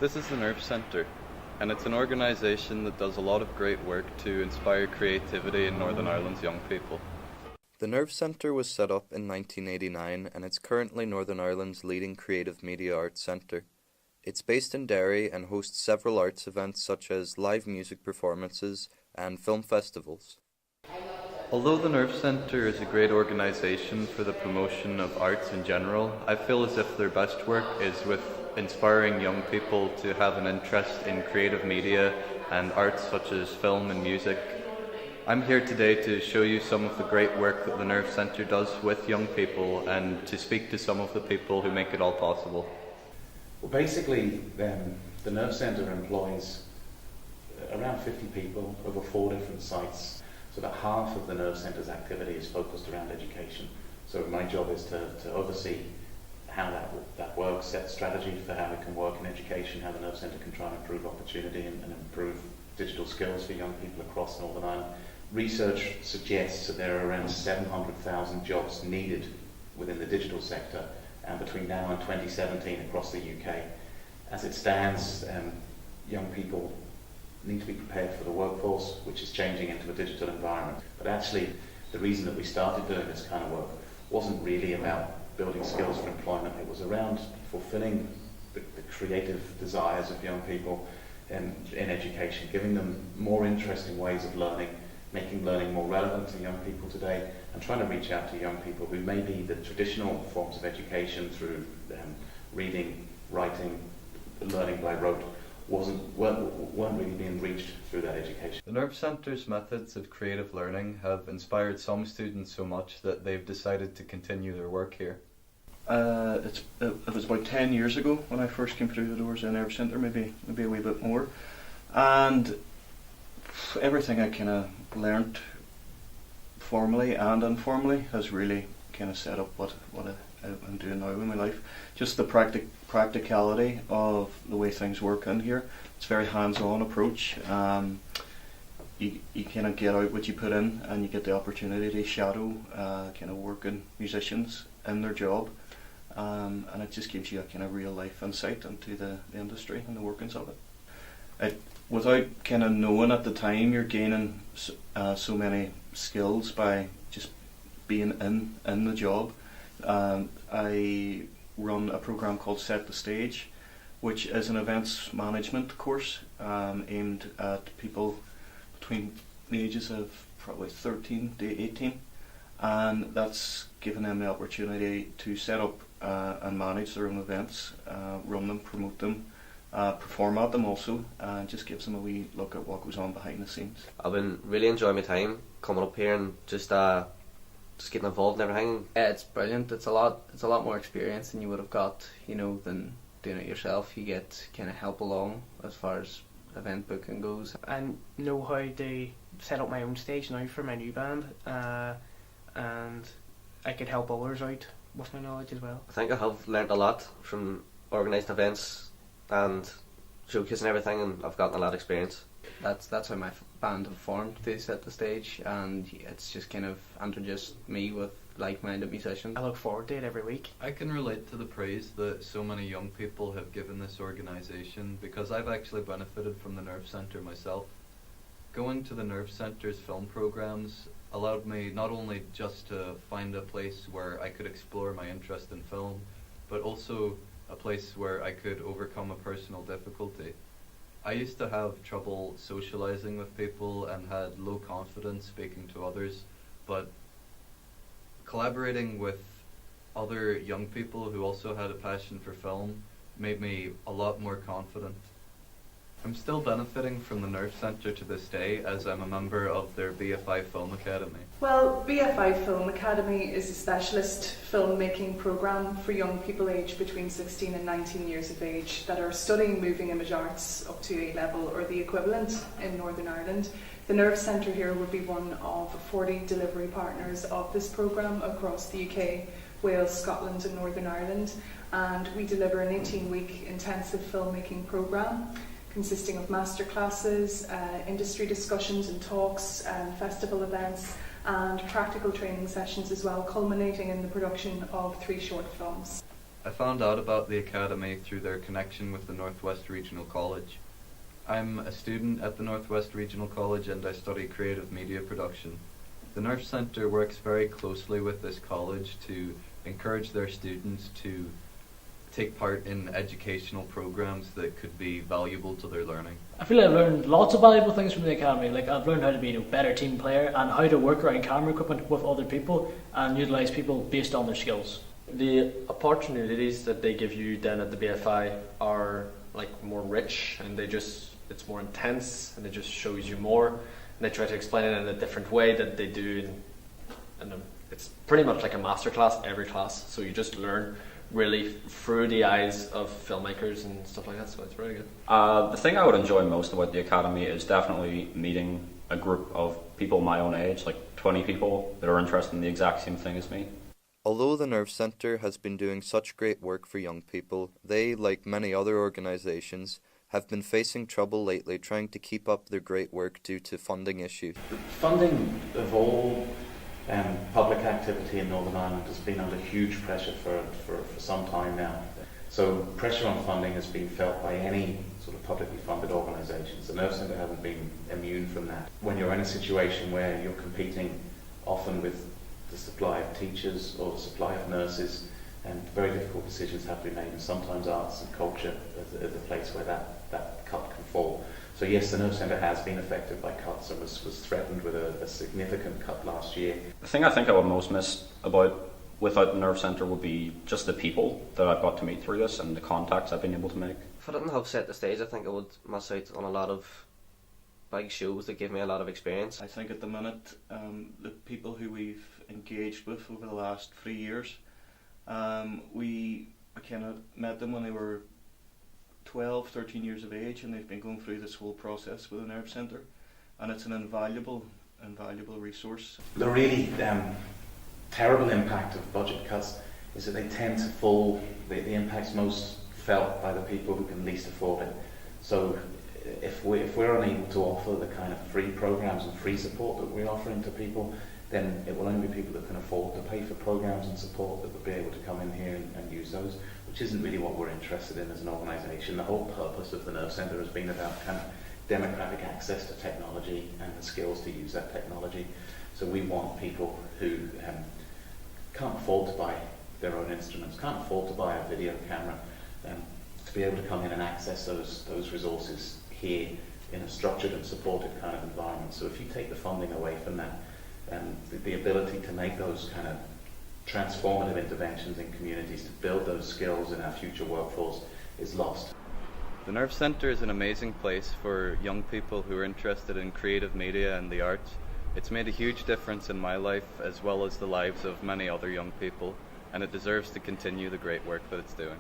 This is the Nerve Centre, and it's an organisation that does a lot of great work to inspire creativity in Northern Ireland's young people. The Nerve Centre was set up in 1989 and it's currently Northern Ireland's leading creative media arts centre. It's based in Derry and hosts several arts events such as live music performances and film festivals. Although the Nerve Centre is a great organisation for the promotion of arts in general, I feel as if their best work is with inspiring young people to have an interest in creative media and arts such as film and music. I'm here today to show you some of the great work that the Nerve Centre does with young people and to speak to some of the people who make it all possible. Well, basically, the Nerve Centre employs around 50 people over 4 different sites. So about half of the Nerve Centre's activity is focused around education. So my job is to oversee how that works, set strategy for how it can work in education, how the Nerve Centre can try and improve opportunity and improve digital skills for young people across Northern Ireland. Research suggests that there are around 700,000 jobs needed within the digital sector between now and 2017 across the UK. As it stands, young people need to be prepared for the workforce, which is changing into a digital environment. But actually, the reason that we started doing this kind of work wasn't really about building skills for employment. It was around fulfilling the creative desires of young people in education, giving them more interesting ways of learning, making learning more relevant to young people today, and trying to reach out to young people who maybe the traditional forms of education through reading, writing, learning by rote weren't really being reached through that education. The Nerve Centre's methods of creative learning have inspired some students so much that they've decided to continue their work here. It was about 10 years ago when I first came through the doors in the Nerve Centre, maybe a wee bit more, and everything I kind of learnt formally and informally has really kind of set up what I'm doing now in my life. Just the practicality of the way things work in here. It's a very hands-on approach. You kind of get out what you put in, and you get the opportunity to shadow kind of working musicians in their job, and it just gives you a kind of real life insight into the industry and the workings of it. Without kind of knowing at the time, you're gaining so many skills by just being in the job. I run a program called Set the Stage, which is an events management course aimed at people between the ages of probably 13 to 18, and that's given them the opportunity to set up and manage their own events, run them, promote them, perform at them also, and just gives them a wee look at what goes on behind the scenes. I've been really enjoying my time coming up here and just getting involved in everything. Yeah, it's brilliant. It's a lot more experience than you would have got, than doing it yourself. You get kind of help along as far as event booking goes. I know how to set up my own stage now for my new band, and I could help others out with my knowledge as well. I think I have learnt a lot from organising events and showcasing everything, and I've gotten a lot of experience. That's how my band have formed. They Set the Stage, and it's just kind of introduced me with like-minded musicians. I look forward to it every week. I can relate to the praise that so many young people have given this organisation because I've actually benefited from the Nerve Centre myself. Going to the Nerve Centre's film programmes allowed me not only just to find a place where I could explore my interest in film, but also a place where I could overcome a personal difficulty. I used to have trouble socialising with people and had low confidence speaking to others, but collaborating with other young people who also had a passion for film made me a lot more confident. I'm still benefiting from the Nerve Centre to this day as I'm a member of their BFI Film Academy. Well, BFI Film Academy is a specialist filmmaking programme for young people aged between 16 and 19 years of age that are studying moving image arts up to A level or the equivalent in Northern Ireland. The Nerve Centre here would be one of 40 delivery partners of this programme across the UK, Wales, Scotland and Northern Ireland, and we deliver an 18-week intensive filmmaking programme consisting of masterclasses, industry discussions and talks, festival events and practical training sessions as well, culminating in the production of 3 short films. I found out about the Academy through their connection with the Northwest Regional College. I'm a student at the Northwest Regional College and I study creative media production. The Nerve Centre works very closely with this college to encourage their students to take part in educational programs that could be valuable to their learning. I feel I've learned lots of valuable things from the academy. Like I've learned how to be a better team player and how to work around camera equipment with other people and utilise people based on their skills. The opportunities that they give you then at the BFI are like more rich, and it's more intense, and it just shows you more. And they try to explain it in a different way that they do, and it's pretty much like a masterclass every class. So you just learn really through the eyes of filmmakers and stuff like that. So it's very good. The thing I would enjoy most about the academy is definitely meeting a group of people my own age, like 20 people that are interested in the exact same thing as me. Although the Nerve Centre has been doing such great work for young people, they, like many other organisations, have been facing trouble lately trying to keep up their great work due to funding issues. Funding of all public activity in Northern Ireland has been under huge pressure for some time now. So pressure on funding has been felt by any sort of publicly funded organisations. The Nerve Centre hasn't been immune from that. When you're in a situation where you're competing often with the supply of teachers or the supply of nurses, and very difficult decisions have to be made, and sometimes arts and culture is a place where that cut can fall. So yes, the Nerve Centre has been affected by cuts and was threatened with a significant cut last year. The thing I think I would most miss without the Nerve Centre would be just the people that I've got to meet through this and the contacts I've been able to make. If I didn't have set the stage, I think I would miss out on a lot of big shows that give me a lot of experience. I think at the minute, the people who we've engaged with over the last 3 years, I kind of met them when they were 12, 13 years of age, and they've been going through this whole process with the Nerve Centre, and it's an invaluable resource. The really terrible impact of budget cuts is that they tend to fall, the impact's most felt by the people who can least afford it. So if we're unable to offer the kind of free programs and free support that we're offering to people, then it will only be people that can afford to pay for programs and support that will be able to come in here and use those, which isn't really what we're interested in as an organisation. The whole purpose of the Nerve Centre has been about kind of democratic access to technology and the skills to use that technology. So we want people who can't afford to buy their own instruments, can't afford to buy a video camera, to be able to come in and access those resources here in a structured and supported kind of environment. So if you take the funding away from that, the ability to make those kind of transformative interventions in communities to build those skills in our future workforce is lost. The Nerve Centre is an amazing place for young people who are interested in creative media and the arts. It's made a huge difference in my life as well as the lives of many other young people, and it deserves to continue the great work that it's doing.